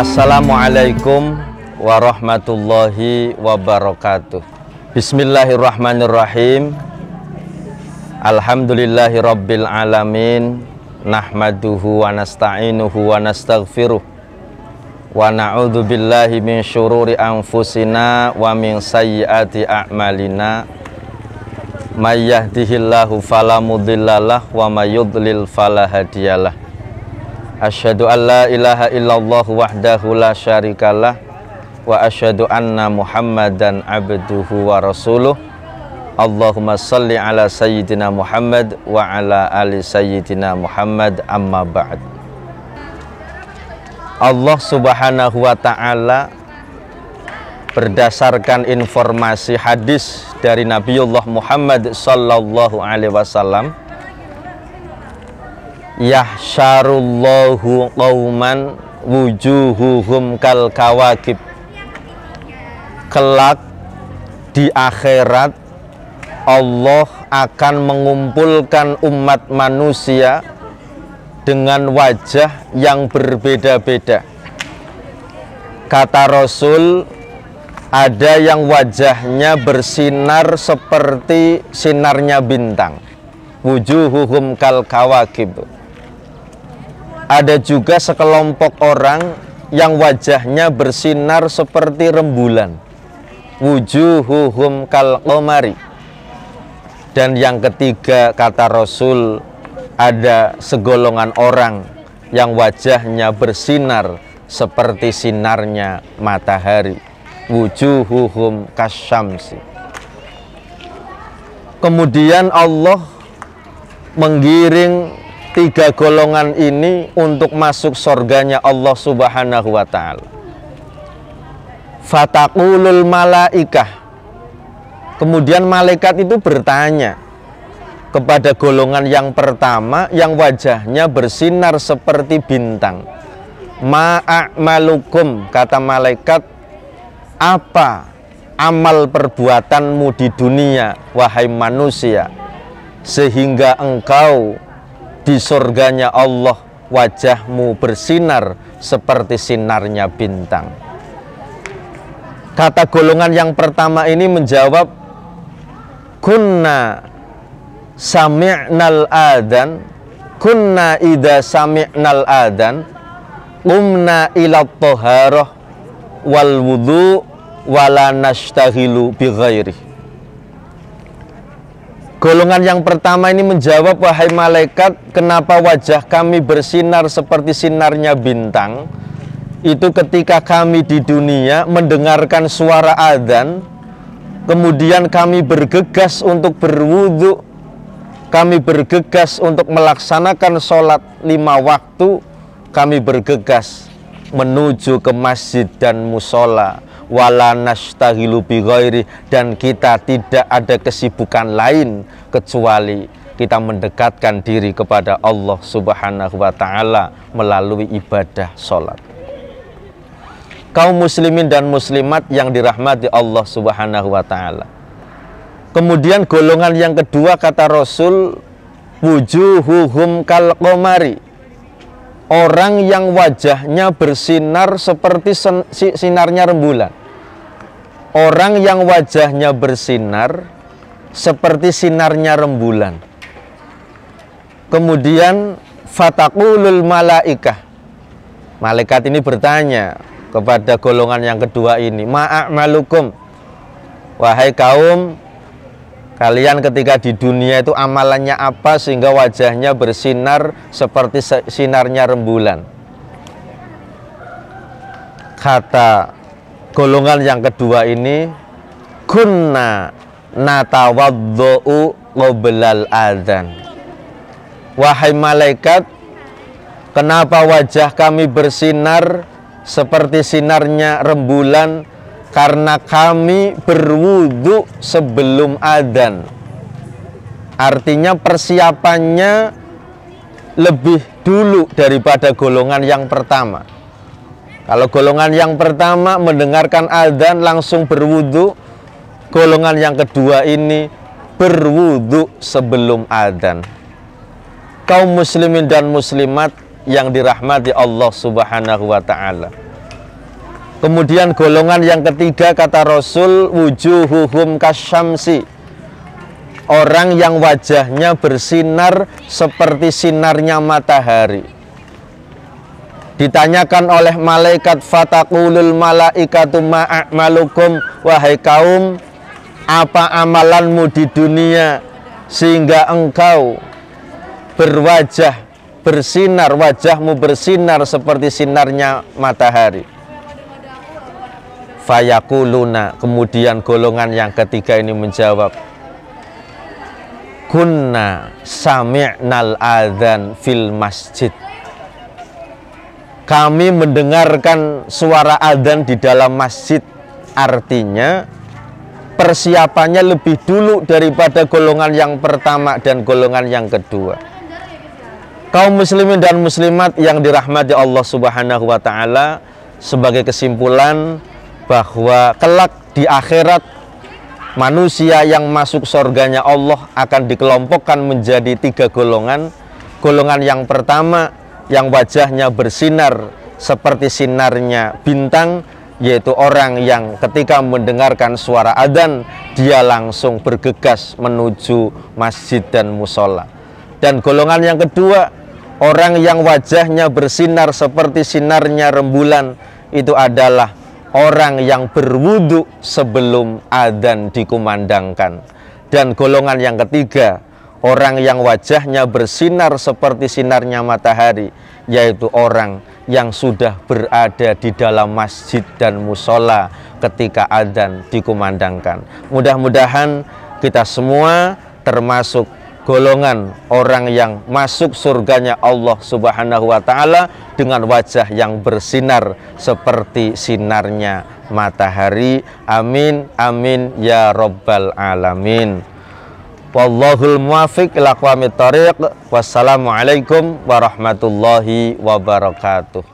Assalamualaikum warahmatullahi wabarakatuh. Bismillahirrahmanirrahim. Alhamdulillahi rabbil alamin. Nahmaduhu wa nasta'inuhu wa nastaghfiruh. Wa na'udzu billahi min syururi anfusina wa min sayyiati a'malina. May yahdihillahu fala mudhillalah wa may yudlil fala hadiyalah. Asyhadu an la ilaha illallah wahdahu la syarikalah wa asyhadu anna Muhammadan abduhu wa rasuluh. Allahumma salli ala sayyidina Muhammad wa ala ali sayyidina Muhammad, amma ba'd. Allah Subhanahu wa ta'ala berdasarkan informasi hadis dari Nabiullah Muhammad sallallahu alaihi wasallam, yahsyarullahu qauman wujuhuhum kal kawakib. Kelak di akhirat Allah akan mengumpulkan umat manusia dengan wajah yang berbeda-beda. Kata Rasul, ada yang wajahnya bersinar seperti sinarnya bintang, wujuhuhum kal kawakib. Ada juga sekelompok orang yang wajahnya bersinar seperti rembulan, wujuhuhum kal qamari. Dan yang ketiga, kata Rasul, ada segolongan orang yang wajahnya bersinar seperti sinarnya matahari, wujuhuhum kasyamsi. Kemudian Allah menggiring tiga golongan ini untuk masuk surganya Allah Subhanahu wa ta'ala. Fataqulul malaikah. Kemudian malaikat itu bertanya kepada golongan yang pertama yang wajahnya bersinar seperti bintang. Ma'amalukum, kata malaikat, apa amal perbuatanmu di dunia, wahai manusia, sehingga engkau di surganya Allah wajahmu bersinar seperti sinarnya bintang. Kata golongan yang pertama ini menjawab, kunna sami'nal adan, kunna idza sami'nal adan qumna ila thaharah wal wudu wala nashtaghilu bi ghairi. Golongan yang pertama ini menjawab, wahai malaikat, kenapa wajah kami bersinar seperti sinarnya bintang? Itu ketika kami di dunia mendengarkan suara adzan, kemudian kami bergegas untuk berwudu, kami bergegas untuk melaksanakan sholat 5 waktu, kami bergegas menuju ke masjid dan musola, wala nastaghilu bi ghairi, dan kita tidak ada kesibukan lain kecuali kita mendekatkan diri kepada Allah Subhanahu wa ta'ala melalui ibadah sholat. Kaum muslimin dan muslimat yang dirahmati Allah Subhanahu wa ta'ala. Kemudian golongan yang kedua, kata Rasul, wujuhuhum kal qamari. Orang yang wajahnya bersinar seperti sinarnya rembulan. Orang yang wajahnya bersinar seperti sinarnya rembulan. Kemudian fataqulul malaikah. Malaikat ini bertanya kepada golongan yang kedua ini, ma'amalukum. Wahai kaum, kalian ketika di dunia itu amalannya apa sehingga wajahnya bersinar seperti sinarnya rembulan? Kata golongan yang kedua ini, kunna natawaddu'u qoblal adzan. Wahai malaikat, kenapa wajah kami bersinar seperti sinarnya rembulan? Karena kami berwudu sebelum adzan. Artinya persiapannya lebih dulu daripada golongan yang pertama. Kalau golongan yang pertama mendengarkan adzan langsung berwudu, golongan yang kedua ini berwudu sebelum adzan. Kaum muslimin dan muslimat yang dirahmati Allah Subhanahu wa ta'ala, Kemudian golongan yang ketiga kata Rasul, wujuhuhum kasyamsi, orang yang wajahnya bersinar seperti sinarnya matahari. Ditanyakan oleh malaikat, fataqulul malaikatu ma'amalukum, wahai kaum, apa amalanmu di dunia sehingga engkau berwajah bersinar, wajahmu bersinar seperti sinarnya matahari. Fayakuluna, kemudian golongan yang ketiga ini menjawab, kunna sami'nal adzan fil masjid, kami mendengarkan suara adzan di dalam masjid. Artinya persiapannya lebih dulu daripada golongan yang pertama dan golongan yang kedua. Kaum muslimin dan muslimat yang dirahmati Allah Subhanahu wa taala, sebagai kesimpulan bahwa kelak di akhirat manusia yang masuk surganya Allah akan dikelompokkan menjadi 3 golongan. Golongan yang pertama yang wajahnya bersinar seperti sinarnya bintang, yaitu orang yang ketika mendengarkan suara adzan dia langsung bergegas menuju masjid dan musola. Dan golongan yang kedua, orang yang wajahnya bersinar seperti sinarnya rembulan, itu adalah orang yang berwudu sebelum adzan dikumandangkan. Dan golongan yang ketiga, orang yang wajahnya bersinar seperti sinarnya matahari, yaitu orang yang sudah berada di dalam masjid dan musola ketika adzan dikumandangkan. Mudah-mudahan kita semua termasuk golongan orang yang masuk surganya Allah Subhanahu wa taala dengan wajah yang bersinar seperti sinarnya matahari. Amin amin ya rabbal alamin. Wallahul muwaffiq ila aqwamit thoriq. Wassalamualaikum warahmatullahi wabarakatuh.